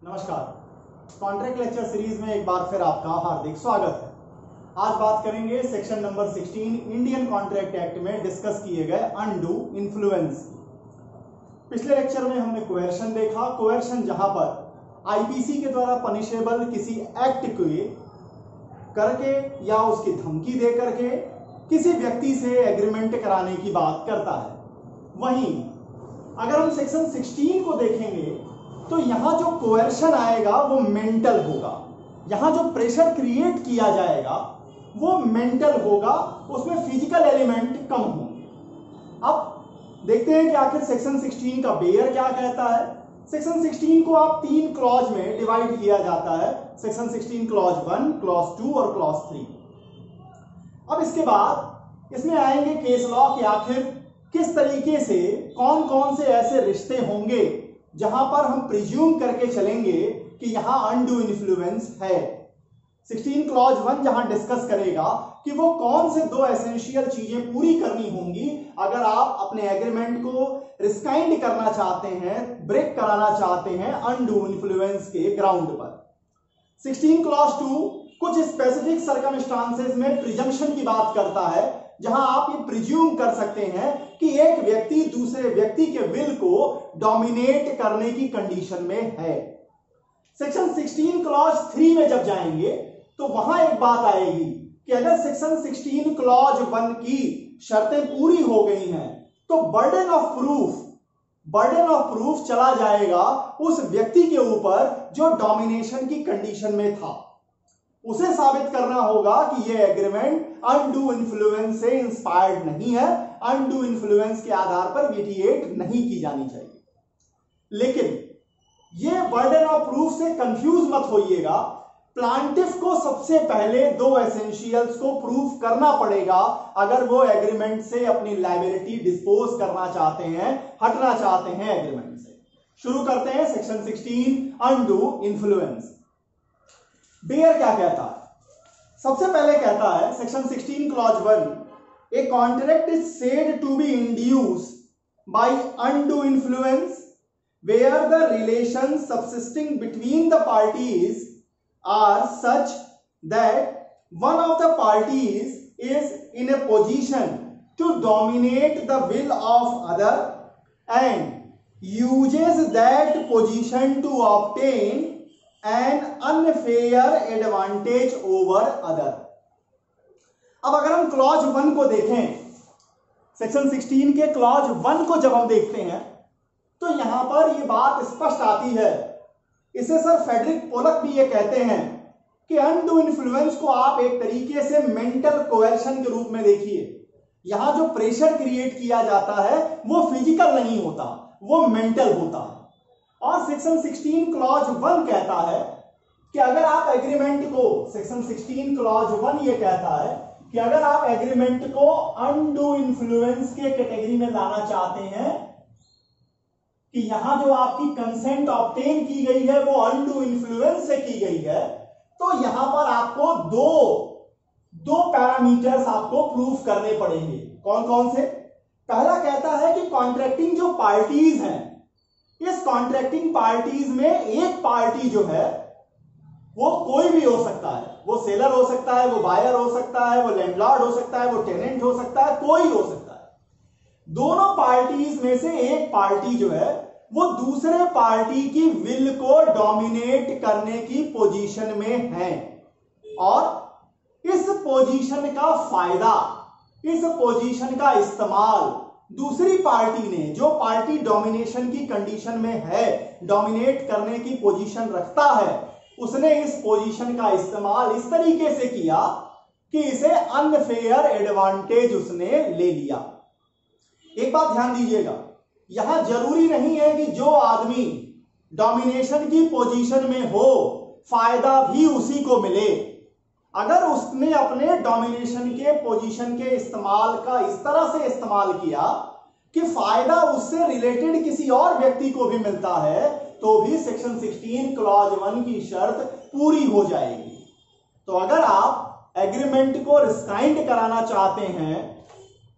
नमस्कार। Contract lecture series में एक बार फिर आपका हार्दिक स्वागत है। आज बात करेंगे section number 16 Indian contract act में डिस्कस किए गए अनडू इन्फ्लुएंस की। पिछले लेक्चर में हमने कोएर्शन देखा। कोएर्शन जहां पर आईपीसी के द्वारा पनिशेबल किसी एक्ट को करके या उसकी धमकी दे करके किसी व्यक्ति से एग्रीमेंट कराने की बात करता है। वहीं अगर हम सेक्शन 16 को देखेंगे तो यहां जो कोएर्शन आएगा वो मेंटल होगा। यहां जो प्रेशर क्रिएट किया जाएगा वो मेंटल होगा, उसमें फिजिकल एलिमेंट कम होंगे। अब देखते हैं कि आखिर सेक्शन 16 का बेयर क्या कहता है। सेक्शन 16 को आप 3 क्लॉज में डिवाइड किया जाता है। सेक्शन 16 क्लॉज 1, क्लॉज 2 और क्लॉज 3। अब इसके बाद इसमें आएंगे केस लॉ कि आखिर किस तरीके से कौन कौन से ऐसे रिश्ते होंगे जहां पर हम प्रिज्यूम करके चलेंगे कि यहां अनडू इन्फ्लुएंस है। 16 क्लॉज 1 जहां डिस्कस करेगा कि वो कौन से 2 एसेंशियल चीजें पूरी करनी होंगी अगर आप अपने एग्रीमेंट को रिस्काइंड करना चाहते हैं, ब्रेक कराना चाहते हैं अनडू इन्फ्लुएंस के ग्राउंड पर। 16 क्लॉज 2 कुछ स्पेसिफिक सर्कमस्टांसेस में प्रिजम्पशन की बात करता है, जहां आप ये प्रिज्यूम कर सकते हैं कि एक व्यक्ति दूसरे व्यक्ति के विल को डोमिनेट करने की कंडीशन में है। सेक्शन 16 क्लॉज 3 में जब जाएंगे तो वहां एक बात आएगी कि अगर सेक्शन 16 क्लॉज 1 की शर्तें पूरी हो गई हैं तो बर्डन ऑफ प्रूफ चला जाएगा उस व्यक्ति के ऊपर जो डोमिनेशन की कंडीशन में था। उसे साबित करना होगा कि यह एग्रीमेंट अनडू इन्फ्लुएंस से इंस्पायर्ड नहीं है, अनडू इन्फ्लुएंस के आधार पर मीडिएट नहीं की जानी चाहिए। लेकिन यह बर्डन ऑफ प्रूफ से कंफ्यूज मत होइएगा। प्लांटिफ को सबसे पहले 2 एसेंशियल्स को प्रूफ करना पड़ेगा अगर वो एग्रीमेंट से अपनी लायबिलिटी डिस्पोज करना चाहते हैं, हटना चाहते हैं एग्रीमेंट से। शुरू करते हैं सेक्शन 16 अनडू इन्फ्लुएंस। बेयर क्या कहता है? सबसे पहले कहता है section 16 clause 1, a contract is said to be induced by undue influence where the relations subsisting between the parties are such that one of the parties is in a position to dominate the will of other and uses that position to obtain an unfair advantage over other। अब अगर हम clause 1 को देखें, section 16 के clause 1 को जब हम देखते हैं तो यहां पर यह बात स्पष्ट आती है। इसे सर फ्रेडरिक पोलक भी ये कहते हैं कि अनडू इन्फ्लुएंस को आप एक तरीके से मेंटल कोएर्शन के रूप में देखिए। यहां जो प्रेशर क्रिएट किया जाता है वो फिजिकल नहीं होता, वो मेंटल होता है। और सेक्शन 16 क्लॉज 1 कहता है कि अगर आप एग्रीमेंट को, सेक्शन 16 क्लॉज 1 ये कहता है कि अगर आप एग्रीमेंट को अनडू इन्फ्लुएंस के कैटेगरी में लाना चाहते हैं कि यहां जो आपकी कंसेंट ऑब्टेन की गई है वो अनडू इन्फ्लुएंस से की गई है, तो यहां पर आपको दो पैरामीटर्स आपको प्रूफ करने पड़ेंगे। कौन कौन से? पहला कहता है कि कॉन्ट्रैक्टिंग जो पार्टीज हैं, इस कॉन्ट्रैक्टिंग पार्टीज में एक पार्टी जो है वो कोई भी हो सकता है। वो सेलर हो सकता है, वो बायर हो सकता है, वो लैंडलॉर्ड हो सकता है, वो टेनेंट हो सकता है, कोई हो सकता है। दोनों पार्टीज में से एक पार्टी जो है वो दूसरे पार्टी की विल को डोमिनेट करने की पोजीशन में है और इस पोजीशन का फायदा, इस पोजीशन का इस्तेमाल दूसरी पार्टी ने, जो पार्टी डोमिनेशन की कंडीशन में है, डोमिनेट करने की पोजीशन रखता है, उसने इस पोजीशन का इस्तेमाल इस तरीके से किया कि इसे अनफेयर एडवांटेज उसने ले लिया। एक बात ध्यान दीजिएगा, यहां जरूरी नहीं है कि जो आदमी डोमिनेशन की पोजीशन में हो फायदा भी उसी को मिले। अगर उसने अपने डोमिनेशन के पोजीशन के इस्तेमाल का इस तरह से इस्तेमाल किया कि फायदा उससे रिलेटेड किसी और व्यक्ति को भी मिलता है तो भी सेक्शन 16 क्लॉज 1 की शर्त पूरी हो जाएगी। तो अगर आप एग्रीमेंट को रिस्काइंड कराना चाहते हैं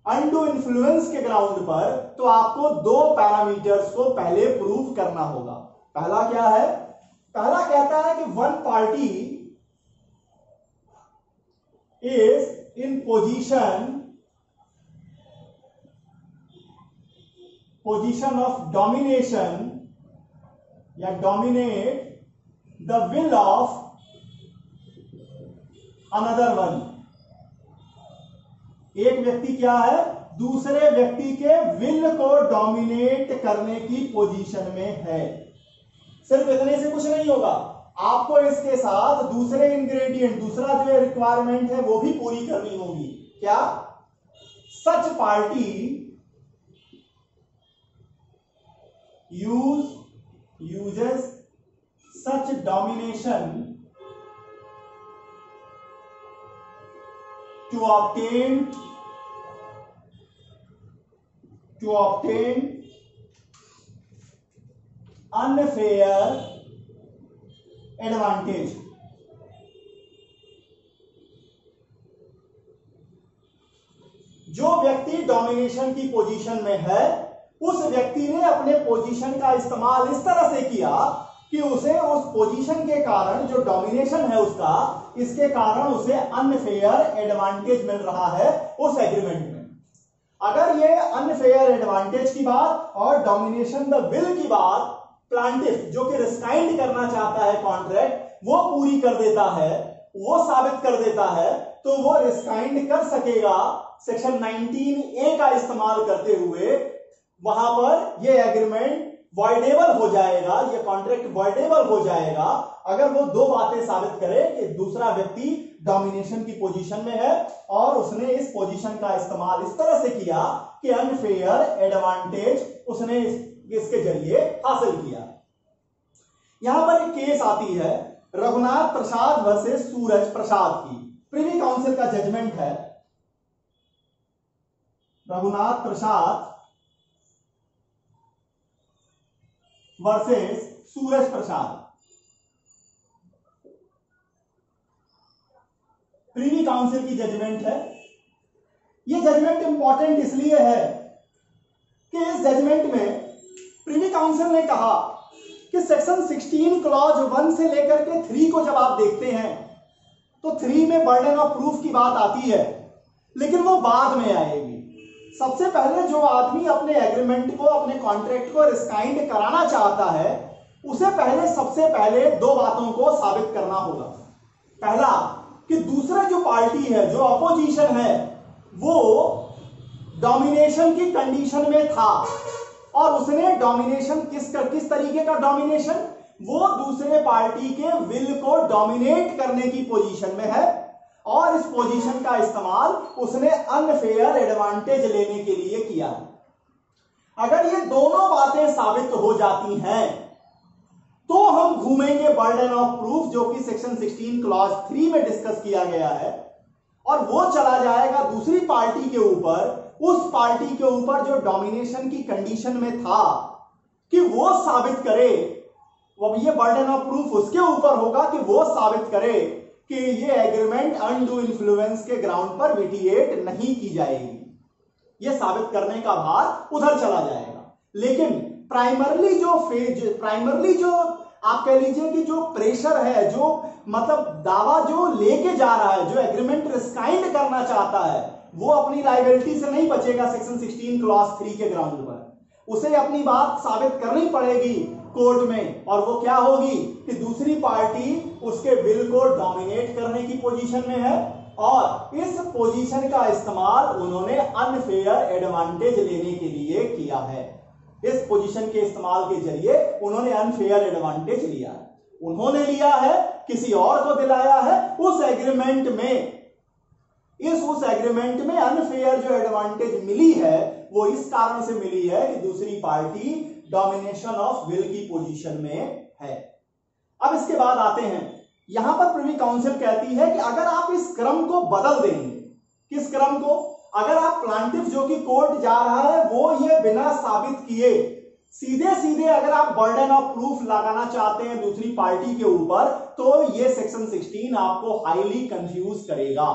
अनडू इन्फ्लुएंस के ग्राउंड पर तो आपको 2 पैरामीटर्स को पहले प्रूव करना होगा। पहला क्या है? party is in position of domination या dominate the will of another one, एक व्यक्ति क्या है, दूसरे व्यक्ति के विल को डोमिनेट करने की पोजीशन में है। सिर्फ इतने से कुछ नहीं होगा, आपको इसके साथ दूसरे इंग्रेडिएंट, दूसरा जो रिक्वायरमेंट है वो भी पूरी करनी होगी। क्या? सच party uses such domination to obtain unfair advantage। जो व्यक्ति डोमिनेशन की पोजीशन में है, उस व्यक्ति ने अपने पोजीशन का इस्तेमाल इस तरह से किया कि उसे उस पोजीशन के कारण, जो डोमिनेशन है उसका, इसके कारण उसे अनफेयर एडवांटेज मिल रहा है उस एग्रीमेंट में। अगर ये अनफेयर एडवांटेज की बात और डोमिनेशन द विल की बात प्लांटिफ, जो कि रिस्काइंड करना चाहता है कॉन्ट्रैक्ट, वो पूरी कर देता है, वो साबित कर देता है, तो वो रिस्काइंड कर सकेगा सेक्शन 19A का इस्तेमाल करते हुए। वहां पर ये एग्रीमेंट वॉइडेबल हो जाएगा, ये कॉन्ट्रैक्ट वॉइडेबल हो जाएगा अगर वो दो बातें साबित करे कि दूसरा व्यक्ति डोमिनेशन की पोजीशन में है और उसने इस पोजीशन का इस्तेमाल इस तरह से किया कि अनफेयर एडवांटेज उसने इसके जरिए हासिल किया। यहां पर एक केस आती है रघुनाथ प्रसाद वर्सेस सूरज प्रसाद की। प्रिवी काउंसिल का जजमेंट है रघुनाथ प्रसाद वर्सेस सूरज प्रसाद। प्रीवी काउंसिल की जजमेंट है। यह जजमेंट इंपॉर्टेंट इसलिए है कि इस जजमेंट में प्रीवी काउंसिल ने कहा कि सेक्शन 16 क्लॉज 1 से लेकर के 3 को जब आप देखते हैं तो 3 में बर्डन ऑफ प्रूफ की बात आती है, लेकिन वो बाद में आएगी। सबसे पहले जो आदमी अपने एग्रीमेंट को, अपने कॉन्ट्रैक्ट को रिस्काइंड कराना चाहता है, उसे पहले सबसे पहले दो बातों को साबित करना होगा। पहला कि दूसरा जो पार्टी है, जो अपोजिशन है, वो डोमिनेशन की कंडीशन में था और उसने डोमिनेशन किस तरीके का डोमिनेशन, वो दूसरे पार्टी के विल को डोमिनेट करने की पोजीशन में है और इस पोजीशन का इस्तेमाल उसने अनफेयर एडवांटेज लेने के लिए किया। अगर ये दोनों बातें साबित हो जाती हैं तो हम घूमेंगे बर्डन ऑफ प्रूफ, जो कि सेक्शन 16 क्लॉज 3 में डिस्कस किया गया है, और वो चला जाएगा दूसरी पार्टी के ऊपर, उस पार्टी के ऊपर जो डोमिनेशन की कंडीशन में था, कि वो साबित करे, वो ये बर्डन ऑफ प्रूफ उसके ऊपर होगा कि वो साबित करे कि ये एग्रीमेंट अनडू इन्फ्लुएंस के ग्राउंड पर विटिएट नहीं की जाएगी। ये साबित करने का भार उधर चला जाएगा। लेकिन प्राइमरली जो आप कह लीजिए कि जो प्रेशर है, जो मतलब दावा जो लेके जा रहा है, जो एग्रीमेंट रिस्काइंड करना चाहता है, वो अपनी लायबिलिटी से नहीं बचेगा सेक्शन 16 क्लॉज 3 के ग्राउंड पर। उसे अपनी बात साबित करनी पड़ेगी कोर्ट में, और वो क्या होगी कि दूसरी पार्टी उसके विल को डोमिनेट करने की पोजीशन में है और इस पोजीशन का इस्तेमाल उन्होंने अनफेयर एडवांटेज लेने के लिए किया है। इस पोजीशन के इस्तेमाल के जरिए उन्होंने अनफेयर एडवांटेज लिया है। उन्होंने लिया है, किसी और को दिलाया है। उस एग्रीमेंट में अनफेयर जो एडवांटेज मिली है वो इस कारण से मिली है कि दूसरी पार्टी डोमिनेशन ऑफ विल की पोजीशन में है। अब इसके बाद आते हैं, यहां पर प्रिवी काउंसिल कहती है कि अगर आप इस क्रम को बदल देंगे, किस क्रम को, अगर आप प्लांटिफ जो कि कोर्ट जा रहा है वो ये बिना साबित किए सीधे सीधे अगर आप बर्डन ऑफ प्रूफ लगाना चाहते हैं दूसरी पार्टी के ऊपर, तो ये सेक्शन 16 आपको हाईली कंफ्यूज करेगा।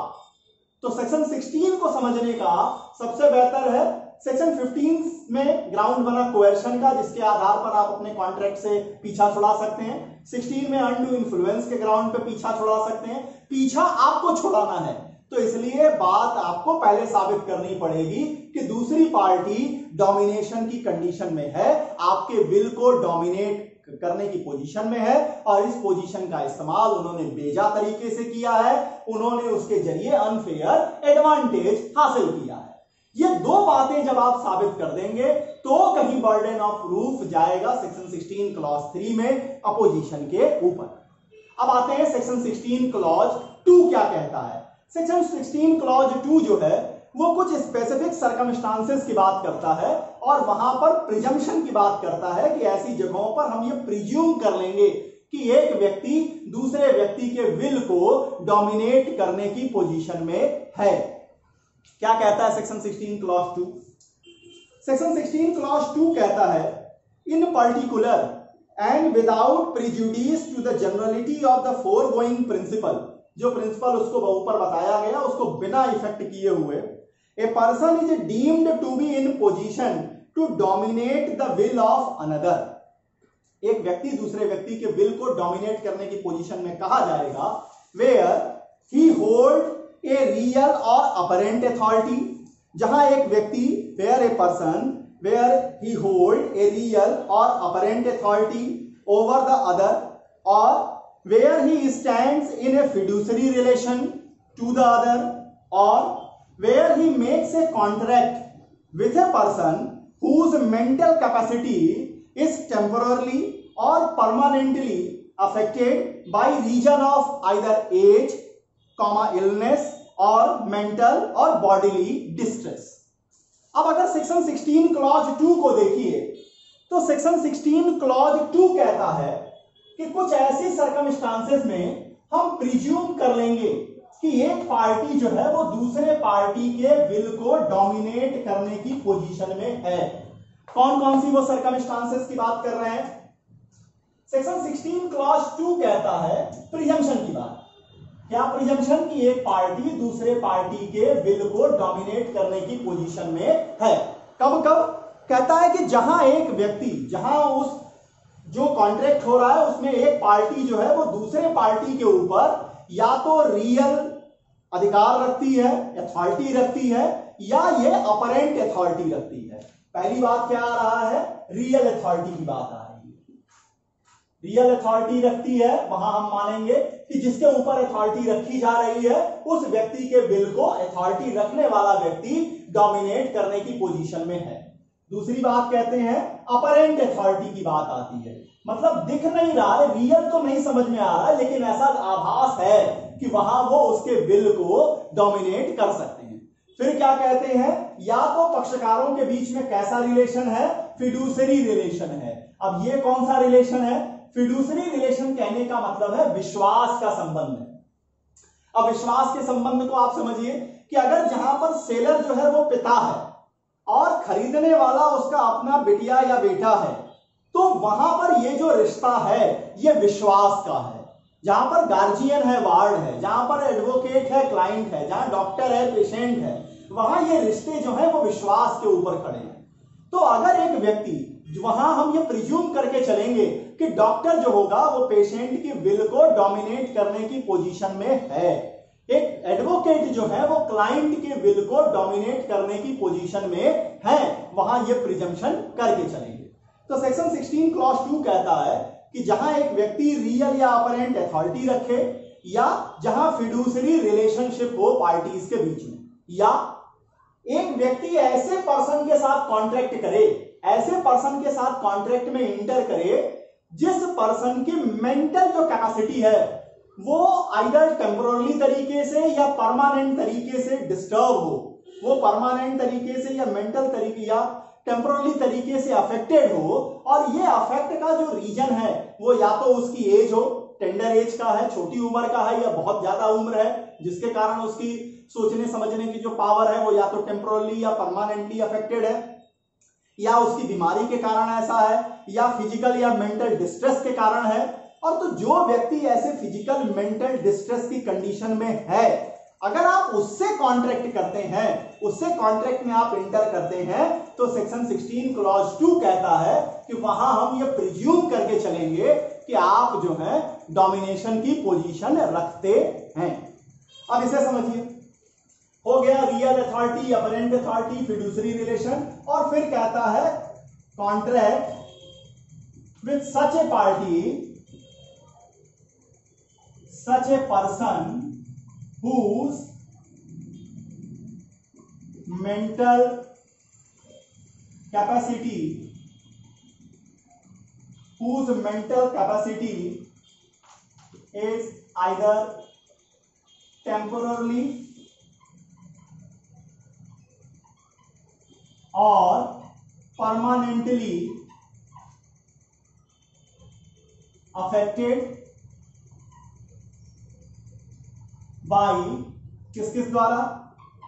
तो सेक्शन 16 को समझने का सबसे बेहतर है सेक्शन 15 में ग्राउंड बना कोएर्शन का, जिसके आधार पर आप अपने कॉन्ट्रैक्ट से पीछा छुड़ा सकते हैं। 16 में अनडू इन्फ्लुएंस के ग्राउंड पे पीछा छुड़ा सकते हैं। पीछा आपको छुड़ाना है तो इसलिए बात आपको पहले साबित करनी पड़ेगी कि दूसरी पार्टी डोमिनेशन की कंडीशन में है, आपके विल को डोमिनेट करने की पोजीशन में है और इस पोजीशन का इस्तेमाल उन्होंने बेजा तरीके से किया है, उन्होंने उसके जरिए अनफेयर एडवांटेज हासिल किया है। ये दो बातें जब आप साबित कर देंगे तो कहीं बर्डन ऑफ प्रूफ जाएगा सेक्शन 16 क्लॉज 3 में अपोजिशन के ऊपर। अब आते हैं सेक्शन 16 क्लॉज 2 क्या कहता है। सेक्शन 16 क्लॉज 2 जो है वो कुछ स्पेसिफिक सर्कमस्टांसेस की बात करता है और वहां पर प्रिजम्पशन की बात करता है कि ऐसी जगहों पर हम ये प्रिज्यूम कर लेंगे कि एक व्यक्ति दूसरे व्यक्ति के विल को डोमिनेट करने की पोजीशन में है। क्या कहता है सेक्शन 16 क्लॉज 2? सेक्शन 16 क्लॉज 2 कहता है in particular and without prejudice to the generality of the foregoing principle, जो प्रिंसिपल उसको ऊपर बताया गया उसको बिना इफेक्ट किए हुए, a person is deemed to be in position to dominate the will of another. एक व्यक्ति दूसरे व्यक्ति के विल को डोमिनेट करने की पोजीशन में कहा जाएगा where he hold a real or apparent authority, जहां एक व्यक्ति where a person where he hold a real or apparent authority over the other, और where he stands in a fiduciary relation to the other, or where he makes a contract with a person whose mental capacity is temporarily or permanently affected by reason of either age, illness or mental or bodily distress। अब अगर section 16 clause 2 को देखिए तो section 16 clause 2 कहता है कि कुछ ऐसी सर्कमस्टांसेस में हम प्रिज्यूम कर लेंगे कि एक पार्टी जो है वो दूसरे पार्टी के विल को डोमिनेट करने की पोजीशन में है। कौन कौन सी वो सर्कमस्टांसेस की बात कर रहे हैं? सेक्शन 16 क्लॉज 2 कहता है प्रिजम्पशन की बात। क्या प्रिजम्पशन? की एक पार्टी दूसरे पार्टी के विल को डोमिनेट करने की पोजीशन में है। कब कब? कहता है कि जहां एक व्यक्ति, जहां उस जो कॉन्ट्रैक्ट हो रहा है उसमें एक पार्टी जो है वो दूसरे पार्टी के ऊपर या तो रियल अधिकार रखती है, अथॉरिटी रखती है, या ये अपरेंट अथॉरिटी रखती है। पहली बात क्या आ रहा है? रियल अथॉरिटी की बात आ रही है। रियल अथॉरिटी रखती है, वहां हम मानेंगे कि जिसके ऊपर अथॉरिटी रखी जा रही है उस व्यक्ति के विल को अथॉरिटी रखने वाला व्यक्ति डोमिनेट करने की पोजीशन में है। दूसरी बात कहते हैं अपरेंट अथॉरिटी की बात आती है, मतलब दिख नहीं रहा है, रियल तो नहीं समझ में आ रहा है, लेकिन ऐसा आभास है कि वहां वो उसके विल को डोमिनेट कर सकते हैं। फिर क्या कहते हैं? या तो पक्षकारों के बीच में कैसा रिलेशन है? फिड्यूसरी रिलेशन है। अब ये कौन सा रिलेशन है? फिड्यूसरी रिलेशन कहने का मतलब है विश्वास का संबंध है। अब विश्वास के संबंध को आप समझिए कि अगर जहां पर सेलर जो है वो पिता है और खरीदने वाला उसका अपना बिटिया या बेटा है, तो वहां पर ये जो रिश्ता है ये विश्वास का है। जहां पर गार्जियन है, वार्ड है, जहां पर एडवोकेट है, क्लाइंट है, जहां डॉक्टर है, पेशेंट है, वहां ये रिश्ते जो है वो विश्वास के ऊपर खड़े हैं। तो अगर एक व्यक्ति, वहां हम ये प्रिज्यूम करके चलेंगे कि डॉक्टर जो होगा वो पेशेंट की विल को डोमिनेट करने की पोजीशन में है, एक एडवोकेट जो है वो क्लाइंट के विल को डोमिनेट करने की पोजीशन में है, वहां ये प्रिजम्पशन करके चलेंगे। तो सेक्शन 16 क्लॉज 2 कहता है कि जहां एक व्यक्ति रियल या अपरेंट अथॉरिटी रखे, या जहां फिड्यूसरी रिलेशनशिप हो पार्टीज के बीच में, या एक व्यक्ति ऐसे पर्सन के साथ कॉन्ट्रैक्ट करे, ऐसे पर्सन के साथ कॉन्ट्रैक्ट में इंटर करे जिस पर्सन की मेंटल जो कैपेसिटी है वो आइदर टेम्पोररी तरीके से या परमानेंट तरीके से डिस्टर्ब हो, वो परमानेंट तरीके से या मेंटल तरीके या टेम्पोररी तरीके से अफेक्टेड हो, और ये अफेक्ट का जो रीजन है वो या तो उसकी एज हो, टेंडर एज का है, छोटी उम्र का है, या बहुत ज्यादा उम्र है जिसके कारण उसकी सोचने समझने की जो पावर है वो या तो टेम्पोरली या परमानेंटली अफेक्टेड है, या उसकी बीमारी के कारण ऐसा है, या फिजिकल या मेंटल डिस्ट्रेस के कारण है। और तो जो व्यक्ति ऐसे फिजिकल मेंटल डिस्ट्रेस की कंडीशन में है अगर आप उससे कॉन्ट्रैक्ट करते हैं, उससे कॉन्ट्रैक्ट में आप इंटर करते हैं, तो सेक्शन 16 क्लॉज 2 कहता है कि वहां हम ये प्रिज्यूम करके चलेंगे कि आप जो है डोमिनेशन की पोजीशन रखते हैं। अब इसे समझिए, हो गया real authority, apparent authority, fiduciary relation, और फिर कहता है contract with such A party, such a person whose mental capacity is either temporarily or permanently affected by किस द्वारा,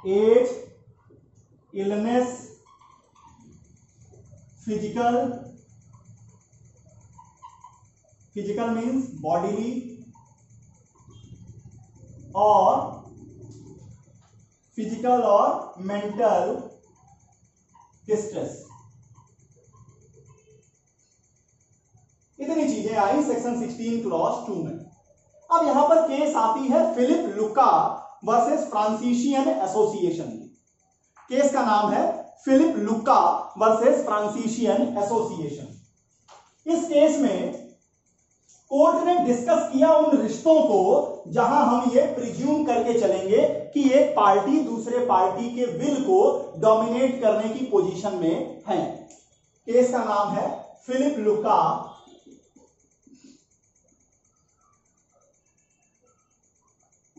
age, illness, physical means bodily, और फिजिकल और मेंटल डिस्ट्रेस। इतनी चीजें आई सेक्शन 16 क्लॉज 2 में। अब यहां पर केस आती है फिलिप लुका वर्सेस फ्रांसीशियन एसोसिएशन। केस का नाम है फिलिप लुका वर्सेस फ्रांसीशियन एसोसिएशन। इस केस में कोर्ट ने डिस्कस किया उन रिश्तों को जहां हम ये प्रिज्यूम करके चलेंगे कि एक पार्टी दूसरे पार्टी के विल को डोमिनेट करने की पोजीशन में है। केस का नाम है फिलिप लुका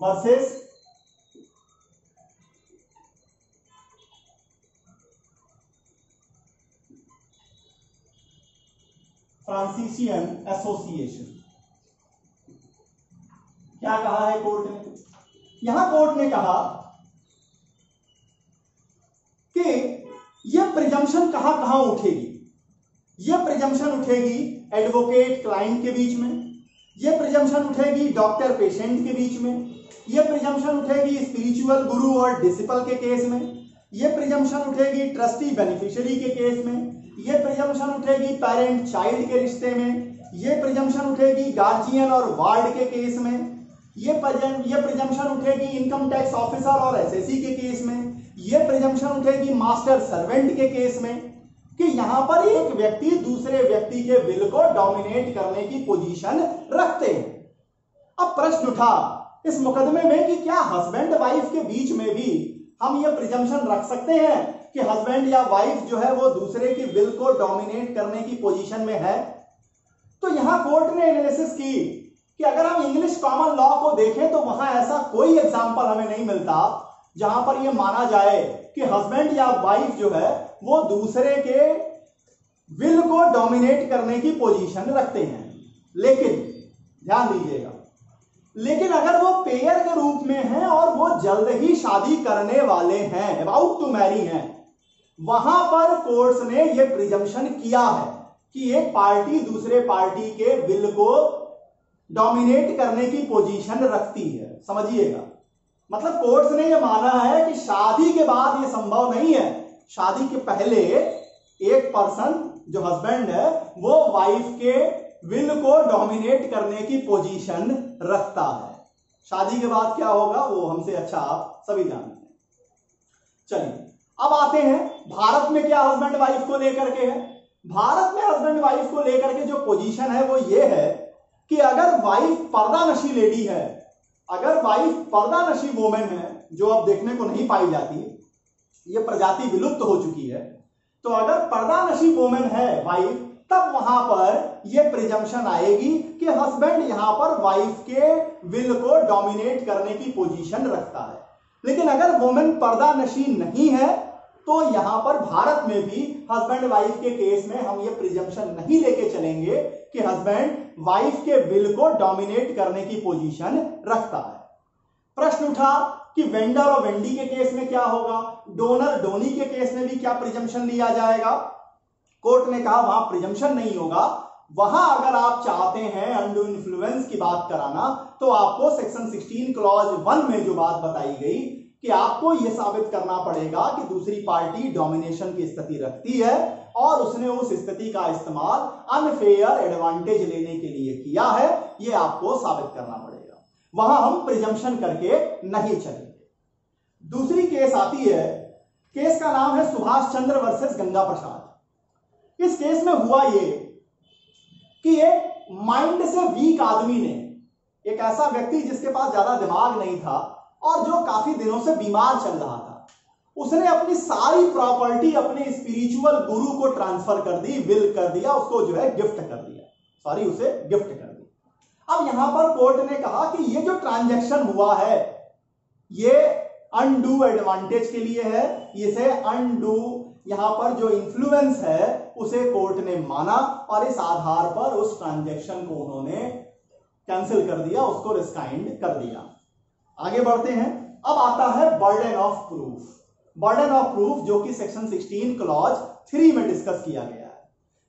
वर्सेस फ्रांसीशियन एसोसिएशन। क्या कहा है कोर्ट ने? यहां कोर्ट ने कहा कि यह प्रिजम्पशन कहां कहां उठेगी। यह प्रिजम्पशन उठेगी एडवोकेट क्लाइंट के बीच में, यह प्रिजम्पशन उठेगी डॉक्टर पेशेंट के बीच में, यह प्रिजम्पशन उठेगी स्पिरिचुअल गुरु और डिसिपल के केस में, यह प्रिजम्पशन उठेगी ट्रस्टी बेनिफिशियरी के केस में, यह प्रिजम्पशन उठेगी पेरेंट चाइल्ड के रिश्ते में, यह प्रिजम्पशन उठेगी गार्जियन और वार्ड के केस में, यह प्रिजम्पशन उठेगी इनकम टैक्स ऑफिसर और एसएससी के केस में, यह प्रिजम्पशन उठेगी मास्टर सर्वेंट के केस में, कि यहां पर एक व्यक्ति दूसरे व्यक्ति के विल को डोमिनेट करने की पोजीशन रखते हैं। अब प्रश्न उठा इस मुकदमे में कि क्या हस्बैंड वाइफ के बीच में भी हम ये प्रिजम्पशन रख सकते हैं कि हस्बैंड या वाइफ जो है वो दूसरे के विल को डोमिनेट करने की पोजीशन में है। तो यहां कोर्ट ने एनालिसिस की कि अगर हम इंग्लिश कॉमन लॉ को देखें तो वहां ऐसा कोई एग्जांपल हमें नहीं मिलता जहां पर यह माना जाए कि हस्बैंड या वाइफ जो है वो दूसरे के विल को डोमिनेट करने की पोजीशन रखते हैं। लेकिन ध्यान दीजिएगा, लेकिन अगर वो पेयर के रूप में हैं और वो जल्द ही शादी करने वाले हैं, अबाउट टू मैरी हैं, वहां पर कोर्ट्स ने ये प्रिजम्पशन किया है कि एक पार्टी दूसरे पार्टी के विल को डोमिनेट करने की पोजीशन रखती है। समझिएगा, मतलब कोर्ट्स ने ये माना है कि शादी के बाद ये संभव नहीं है। शादी के पहले एक पर्सन जो हस्बैंड है वो वाइफ के विल को डोमिनेट करने की पोजीशन रखता है। शादी के बाद क्या होगा वो हमसे अच्छा आप सभी जानते हैं। चलिए अब आते हैं भारत में क्या हस्बैंड वाइफ को लेकर के है। भारत में हस्बैंड वाइफ को लेकर के जो पोजीशन है वो ये है कि अगर वाइफ पर्दानशी लेडी है, अगर वाइफ पर्दानशी वोमेन है जो अब देखने को नहीं पाई जाती, ये प्रजाति विलुप्त हो चुकी है, तो अगर पर्दानशी वोमेन है वाइफ, तब वहां पर यह प्रिजम्पशन आएगी कि हस्बैंड यहां पर वाइफ के विल को डोमिनेट करने की पोजीशन रखता है। लेकिन अगर वोमेन पर्दानशी नहीं है तो यहां पर भारत में भी हस्बैंड वाइफ के केस में हम ये प्रिजम्पशन नहीं लेके चलेंगे कि हस्बैंड वाइफ के विल को डोमिनेट करने की पोजीशन रखता है। प्रश्न उठा कि वेंडर और वेंडी के केस में क्या होगा, डोनर डोनी के केस में भी क्या प्रिजम्पशन लिया जाएगा। कोर्ट ने कहा वहां प्रिजम्पशन नहीं होगा, वहां अगर आप चाहते हैं अनडू इन्फ्लुएंस की बात कराना, तो आपको सेक्शन 16 क्लॉज 1 में जो बात बताई गई कि आपको यह साबित करना पड़ेगा कि दूसरी पार्टी डोमिनेशन की स्थिति रखती है और उसने उस स्थिति का इस्तेमाल अनफेयर एडवांटेज लेने के लिए किया है, यह आपको साबित करना पड़ेगा। वहां हम प्रिजम्पशन करके नहीं चलेंगे। दूसरी केस आती है, केस का नाम है सुभाष चंद्र वर्सेस गंगा प्रसाद। इस केस में हुआ यह कि एक माइंड से वीक आदमी ने, एक ऐसा व्यक्ति जिसके पास ज्यादा दिमाग नहीं था और जो काफी दिनों से बीमार चल रहा था, उसने अपनी सारी प्रॉपर्टी अपने स्पिरिचुअल गुरु को ट्रांसफर कर दी, विल कर दिया, उसको जो है गिफ्ट कर दिया, सॉरी उसे गिफ्ट कर दिया। अब यहां पर कोर्ट ने कहा कि ये जो ट्रांजैक्शन हुआ है ये अनडू एडवांटेज के लिए है, इसे अनडू यहां पर जो इन्फ्लुएंस है उसे कोर्ट ने माना और इस आधार पर उस ट्रांजैक्शन को उन्होंने कैंसिल कर दिया, उसको रिस्काइंड कर दिया। आगे बढ़ते हैं। अब आता है burden of proof. Burden of proof जो कि सेक्शन 16 क्लॉज 3 में डिस्कस किया गया है।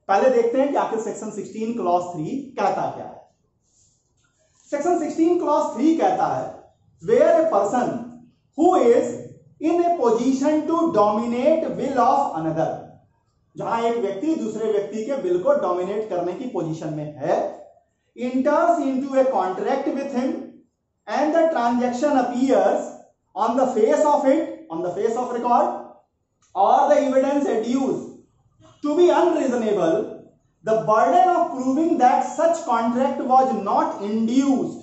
पहले देखते हैं कि आखिर सेक्शन 16 क्लॉज 3 कहता क्या है। सेक्शन 16 क्लॉज 3 कहता है where a person who is in a position to dominate will of another, जहां एक व्यक्ति दूसरे व्यक्ति के विल को डोमिनेट करने की पोजीशन में है, enters into a contract with him and the transaction appears on the face of it, on the face of record, or the evidence adduced to be unreasonable, the burden of proving that such contract was not induced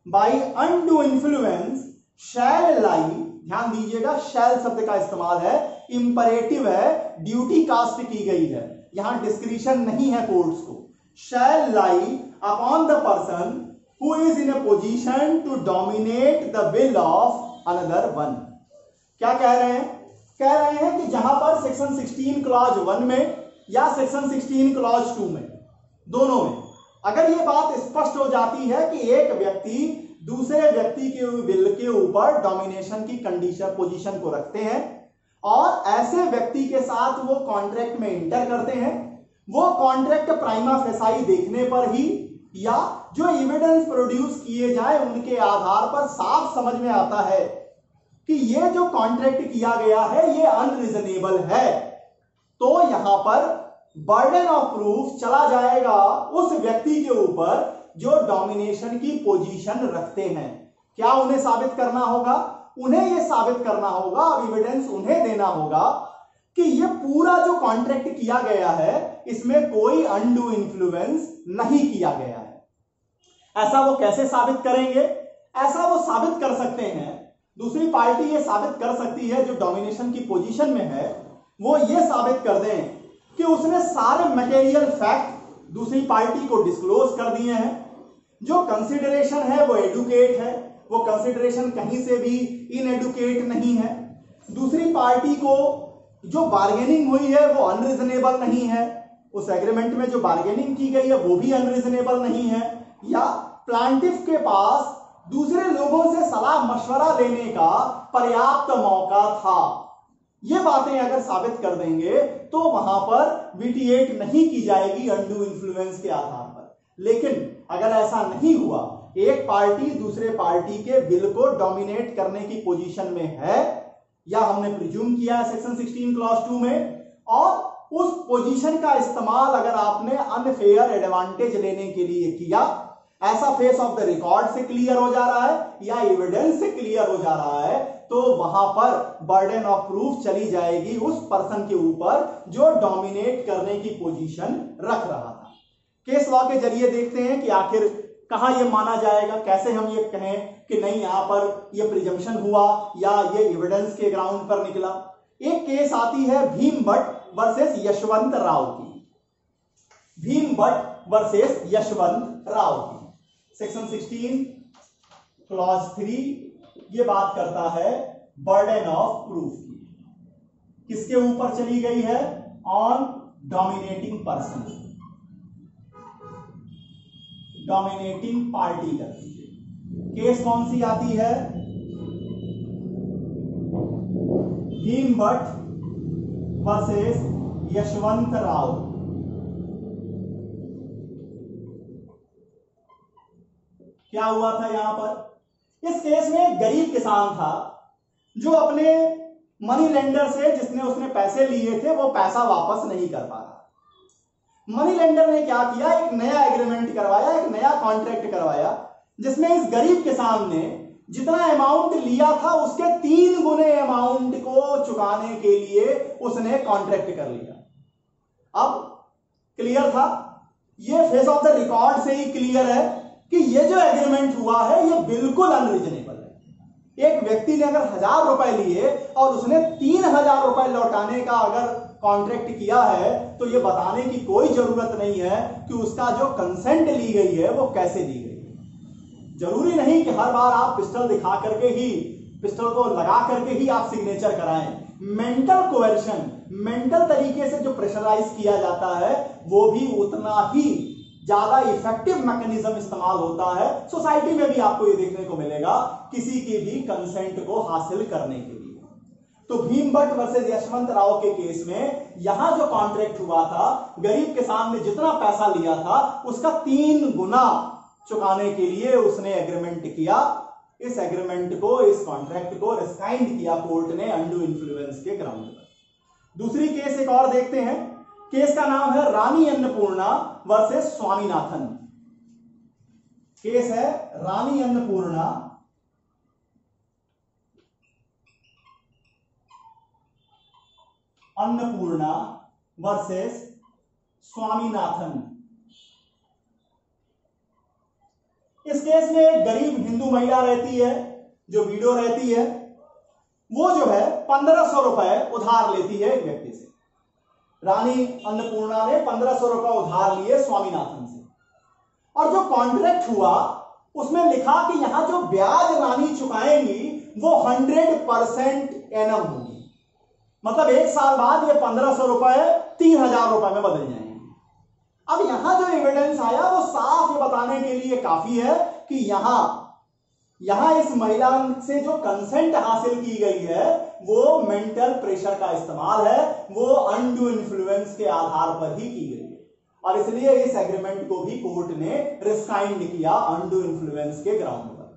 by undue influence shall lie, ध्यान दीजिएगा shall शब्द का इस्तेमाल है, imperative है, duty cast की गई है, यहां डिस्क्रिशन नहीं है कोर्ट्स को, shall lie upon the person who is in a position to dominate the will of another one। क्या कह रहे हैं? कह रहे हैं कि जहां पर सेक्शन 16 क्लॉज 1 में या सेक्शन 16 क्लॉज 2 में, दोनों में अगर यह बात स्पष्ट हो जाती है कि एक व्यक्ति दूसरे व्यक्ति के विल के ऊपर डोमिनेशन की कंडीशन पोजीशन को रखते हैं और ऐसे व्यक्ति के साथ वो कॉन्ट्रैक्ट में इंटर करते हैं, वो कॉन्ट्रैक्ट प्राइमा फेसाई देखने पर ही या जो एविडेंस प्रोड्यूस किए जाए उनके आधार पर साफ समझ में आता है कि ये जो कॉन्ट्रैक्ट किया गया है ये अनरीजनेबल है, तो यहां पर बर्डन ऑफ प्रूफ चला जाएगा उस व्यक्ति के ऊपर जो डोमिनेशन की पोजीशन रखते हैं। क्या उन्हें साबित करना होगा? उन्हें यह साबित करना होगा, एविडेंस उन्हें देना होगा कि ये पूरा जो कॉन्ट्रैक्ट किया गया है इसमें कोई अनडू इन्फ्लुएंस नहीं किया गया है। ऐसा वो कैसे साबित करेंगे? ऐसा वो साबित कर सकते हैं, दूसरी पार्टी ये साबित कर सकती है जो डोमिनेशन की पोजीशन में है, वो ये साबित कर दें कि उसने सारे मटेरियल फैक्ट दूसरी पार्टी को डिस्क्लोज कर दिए हैं, जो कंसिडरेशन है वो एडुकेट है, वो कंसिडरेशन कहीं से भी इनएडुकेट नहीं है, दूसरी पार्टी को जो बार्गेनिंग हुई है वो अनरीजनेबल नहीं है, उस एग्रीमेंट में जो बार्गेनिंग की गई है वो भी अनरीजनेबल नहीं है, या प्लांटिफ के पास दूसरे लोगों से सलाह मशवरा लेने का पर्याप्त मौका था। ये बातें अगर साबित कर देंगे तो वहां पर विटिएट नहीं की जाएगी अनडू इन्फ्लुएंस के आधार पर। लेकिन अगर ऐसा नहीं हुआ, एक पार्टी दूसरे पार्टी के विल को डोमिनेट करने की पोजीशन में है, या हमने प्रिज्यूम किया है सेक्शन 16 क्लॉज 2 में, और उस पोजीशन का इस्तेमाल अगर आपने अनफेयर एडवांटेज लेने के लिए किया, ऐसा फेस ऑफ द रिकॉर्ड से क्लियर हो जा रहा है या एविडेंस से क्लियर हो जा रहा है, तो वहां पर बर्डन ऑफ प्रूफ चली जाएगी उस पर्सन के ऊपर जो डोमिनेट करने की पोजीशन रख रहा था। केस लॉ के जरिए देखते हैं कि आखिर कहां यह माना जाएगा, कैसे हम ये कहें कि नहीं यहां पर यह प्रिजम्पशन हुआ या ये एविडेंस के ग्राउंड पर निकला। एक केस आती है भीम भट्ट वर्सेस यशवंत राव की, भीम भट्ट वर्सेस यशवंत राव की। सेक्शन 16 क्लॉज 3 ये बात करता है बर्डन ऑफ प्रूफ की, किसके ऊपर चली गई है? On dominating person, dominating party कर दीजिए। केस कौन सी आती है? भीम भट्ट वर्सेस यशवंत राव। क्या हुआ था यहां पर, इस केस में एक गरीब किसान था जो अपने मनी लेंडर से जिसने उसने पैसे लिए थे वो पैसा वापस नहीं कर पा रहा। मनी लेंडर ने क्या किया, एक नया एग्रीमेंट करवाया, एक नया कॉन्ट्रैक्ट करवाया जिसमें इस गरीब किसान ने जितना अमाउंट लिया था उसके 3 गुने अमाउंट को चुकाने के लिए उसने कॉन्ट्रैक्ट कर लिया। अब क्लियर था, ये फेस ऑफ द रिकॉर्ड से ही क्लियर है कि ये जो एग्रीमेंट हुआ है ये बिल्कुल अनरीजनेबल है। एक व्यक्ति ने अगर 1000 रुपए लिए और उसने 3000 रुपए लौटाने का अगर कॉन्ट्रैक्ट किया है तो ये बताने की कोई जरूरत नहीं है कि उसका जो कंसेंट ली गई है वो कैसे ली गई है। जरूरी नहीं कि हर बार आप पिस्टल दिखा करके ही, पिस्टल को लगा करके ही आप सिग्नेचर कराएं। मेंटल कोएर्शन, मेंटल तरीके से जो प्रेशराइज किया जाता है वो भी उतना ही ज्यादा इफेक्टिव मैकेनिज्म इस्तेमाल होता है। सोसाइटी में भी आपको ये देखने को मिलेगा किसी की भी कंसेंट को हासिल करने के लिए। तो भीमभट्ट वर्सेस यशवंत राव के केस में यहां जो कॉन्ट्रैक्ट हुआ था, गरीब किसान ने जितना पैसा लिया था उसका 3 गुना चुकाने के लिए उसने एग्रीमेंट किया। इस एग्रीमेंट को, इस कॉन्ट्रैक्ट को रिस्काइंड किया कोर्ट ने अंडू इन्फ्लुएंस के ग्राउंड पर। दूसरी केस एक और देखते हैं, केस का नाम है रानी अन्नपूर्णा वर्सेस स्वामीनाथन। केस है रानी अन्नपूर्णा वर्सेस स्वामीनाथन। इस केस में एक गरीब हिंदू महिला रहती है, जो विडो रहती है, वो जो है 1500 रुपए उधार लेती है एक व्यक्ति से। रानी अन्नपूर्णा ने 1500 रुपए उधार लिए स्वामीनाथन से, और जो कॉन्ट्रैक्ट हुआ उसमें लिखा कि यहां जो ब्याज रानी चुकाएंगी वो 100% एनम होगी। मतलब 1 साल बाद ये 1500 रुपए 3000 रुपए में बदल जाएंगे। अब यहां जो एविडेंस आया वो साफ ये बताने के लिए काफी है कि यहां इस महिला से जो कंसेंट हासिल की गई है वो मेंटल प्रेशर का इस्तेमाल है, वो अनडू इन्फ्लुएंस के आधार पर ही की गई है, और इसलिए इस एग्रीमेंट को भी कोर्ट ने रिस्काइंड किया अनडू इन्फ्लुएंस के ग्राउंड पर।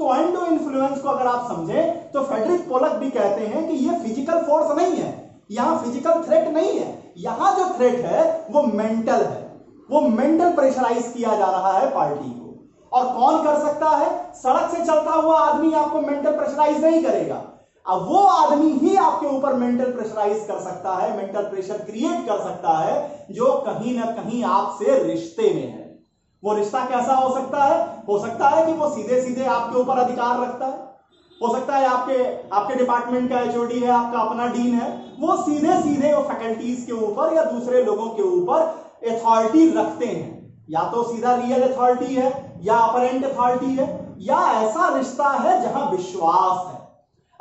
तो अनडू इन्फ्लुएंस को अगर आप समझें तो फ्रेडरिक पोलक भी कहते हैं कि ये फिजिकल फोर्स नहीं है, यहां फिजिकल थ्रेट नहीं है, यहां जो थ्रेट है वो मेंटल है, वो मेंटल प्रेशराइज किया जा रहा है पार्टी को। और कौन कर सकता है? सड़क से चलता हुआ आदमी आपको मेंटल प्रेशराइज नहीं करेगा, अब वो आदमी ही आपके ऊपर मेंटल प्रेशराइज कर सकता है, मेंटल प्रेशर क्रिएट कर सकता है जो कहीं ना कहीं आपसे रिश्ते में है। वो रिश्ता कैसा हो सकता है? हो सकता है कि वो सीधे सीधे आपके ऊपर अधिकार रखता है, हो सकता है आपके डिपार्टमेंट का एचओडी है, आपका अपना डीन है, वो सीधे सीधे वो फैकल्टीज के ऊपर या दूसरे लोगों के ऊपर अथॉरिटी रखते हैं, या तो सीधा रियल अथॉरिटी है या अपरेंट अथॉरिटी है, या ऐसा रिश्ता है जहां विश्वास है।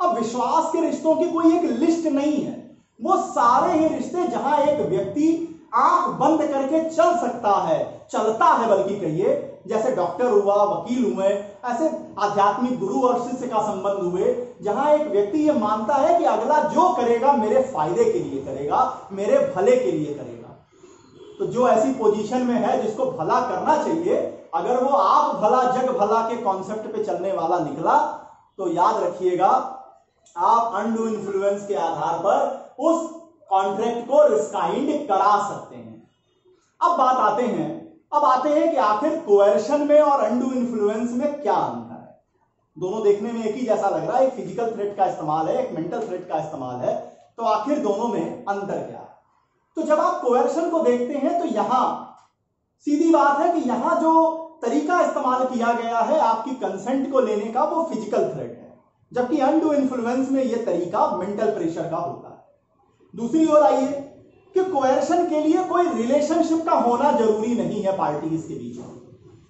अब विश्वास के रिश्तों की कोई एक लिस्ट नहीं है, वो सारे ही रिश्ते जहां एक व्यक्ति आंख बंद करके चल सकता है, चलता है बल्कि कहिए, जैसे डॉक्टर हुआ, वकील हुए, ऐसे आध्यात्मिक गुरु और शिष्य का संबंध हुए, जहां एक व्यक्ति ये मानता है कि अगला जो करेगा मेरे फायदे के लिए करेगा, मेरे भले के लिए करेगा। तो जो ऐसी पोजीशन में है जिसको भला करना चाहिए, अगर वो आप भला जग भला के कॉन्सेप्ट पे चलने वाला निकला तो याद रखिएगा आप अनडू इन्फ्लुएंस के आधार पर उस कॉन्ट्रैक्ट को रिस्काइंड करा सकते हैं। अब आते हैं कि आखिर कोएर्शन में और अनडू इन्फ्लुएंस में क्या अंतर है। दोनों देखने में एक ही जैसा लग रहा है, एक फिजिकल थ्रेट का इस्तेमाल है, एक मेंटल थ्रेट का इस्तेमाल है, तो आखिर दोनों में अंतर क्या है? तो जब आप कोएर्शन को देखते हैं तो यहां सीधी बात है कि यहां जो तरीका इस्तेमाल किया गया है आपकी कंसेंट को लेने का वो फिजिकल थ्रेट है, जबकि अनडू इन्फ्लुएंस में यह तरीका मेंटल प्रेशर का होता है। दूसरी ओर आइए कि कोएर्शन के लिए कोई रिलेशनशिप का होना जरूरी नहीं है पार्टीज के बीच में,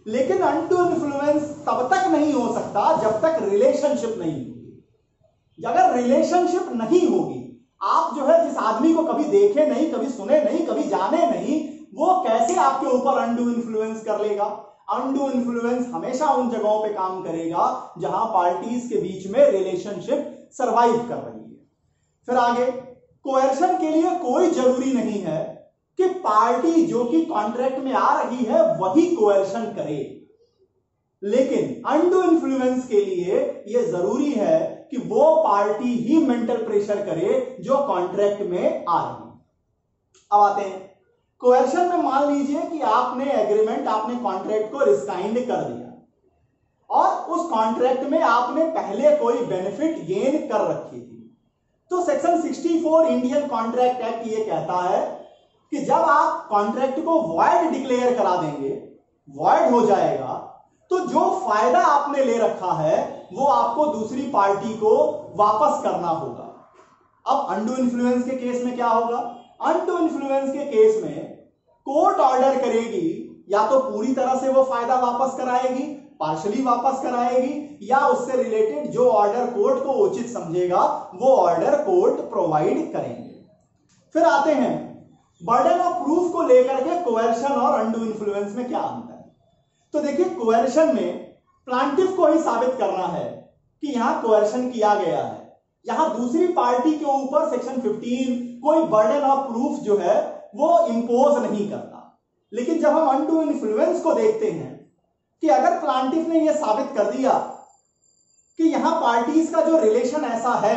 लेकिन अनडू इन्फ्लुएंस तब तक नहीं हो सकता जब तक रिलेशनशिप नहीं होगी। अगर रिलेशनशिप नहीं होगी, आप जो है जिस आदमी को कभी देखे नहीं, कभी सुने नहीं, कभी जाने नहीं, वो कैसे आपके ऊपर अनडू इन्फ्लुएंस कर लेगा? अनडू इन्फ्लुएंस हमेशा उन जगहों पे काम करेगा जहां पार्टीज के बीच में रिलेशनशिप सरवाइव कर रही है। फिर आगे, कोएर्शन के लिए कोई जरूरी नहीं है कि पार्टी जो कि कॉन्ट्रैक्ट में आ रही है वही कोएर्शन करे। लेकिन अनडू इन्फ्लुएंस के लिए यह जरूरी है कि वो पार्टी ही मेंटल प्रेशर करे जो कॉन्ट्रैक्ट में आ रही। अब आते हैं कोएर्शन में। मान लीजिए कि आपने एग्रीमेंट, आपने कॉन्ट्रैक्ट को रिस्काइंड कर दिया और उस कॉन्ट्रैक्ट में आपने पहले कोई बेनिफिट गेन कर रखी थी। तो सेक्शन 64 इंडियन कॉन्ट्रैक्ट एक्ट ये कहता है कि जब आप कॉन्ट्रैक्ट को वॉइड डिक्लेयर करा देंगे, वॉइड हो जाएगा, तो जो फायदा आपने ले रखा है वो आपको दूसरी पार्टी को वापस करना होगा। अब अनडू इन्फ्लुएंस के केस में क्या होगा? अनडू इन्फ्लुएंस के केस में कोर्ट ऑर्डर करेगी, या तो पूरी तरह से वो फायदा वापस कराएगी, पार्शली वापस कराएगी, या उससे रिलेटेड जो ऑर्डर कोर्ट को उचित समझेगा वो ऑर्डर कोर्ट प्रोवाइड करेंगे। फिर आते हैं बर्डन ऑफ प्रूफ को लेकर के कोएर्शन और अनडू इन्फ्लुएंस में क्या अंतर है। तो देखिए, कोएर्शन में प्लांटिफ को ही साबित करना है कि यहां कोएर्शन किया गया है। यहां दूसरी पार्टी के ऊपर सेक्शन 15 कोई बर्डन ऑफ प्रूफ जो है वो इंपोज नहीं करता। लेकिन जब हम अनडू इन्फ्लुएंस को देखते हैं कि अगर प्लांटिफ ने यह साबित कर दिया कि यहां पार्टीज का जो रिलेशन ऐसा है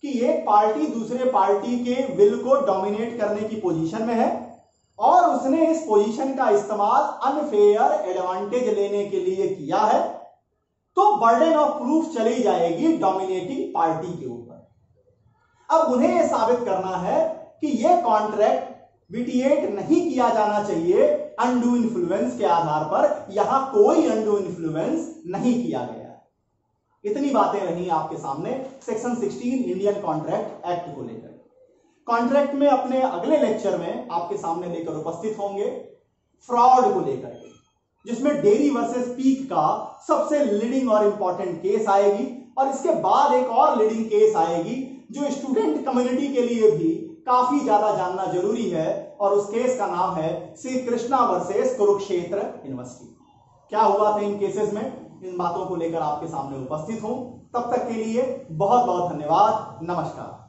कि एक पार्टी दूसरे पार्टी के विल को डोमिनेट करने की पोजीशन में है और उसने इस पोजीशन का इस्तेमाल अनफेयर एडवांटेज लेने के लिए किया है, तो बर्डन ऑफ प्रूफ चली जाएगी डोमिनेटिंग पार्टी के ऊपर। अब उन्हें यह साबित करना है कि यह कॉन्ट्रैक्ट विटिएट नहीं किया जाना चाहिए अनडू इन्फ्लुएंस के आधार पर। यहां कोई अनडू इन्फ्लुएंस नहीं किया गया। इतनी बातें रही आपके सामने सेक्शन 16 इंडियन कॉन्ट्रैक्ट एक्ट को लेकर। कॉन्ट्रैक्ट में अपने अगले लेक्चर में आपके सामने लेकर उपस्थित होंगे फ्रॉड को लेकर के, जिसमें डेयरी वर्सेस पीक का सबसे लीडिंग और इंपॉर्टेंट केस आएगी, और इसके बाद एक और लीडिंग केस आएगी जो स्टूडेंट कम्युनिटी के लिए भी काफी ज्यादा जानना जरूरी है, और उस केस का नाम है श्री कृष्णा वर्सेस कुरुक्षेत्र यूनिवर्सिटी। क्या हुआ था इन केसेस में, इन बातों को लेकर आपके सामने उपस्थित हूं। तब तक के लिए बहुत बहुत धन्यवाद। नमस्कार।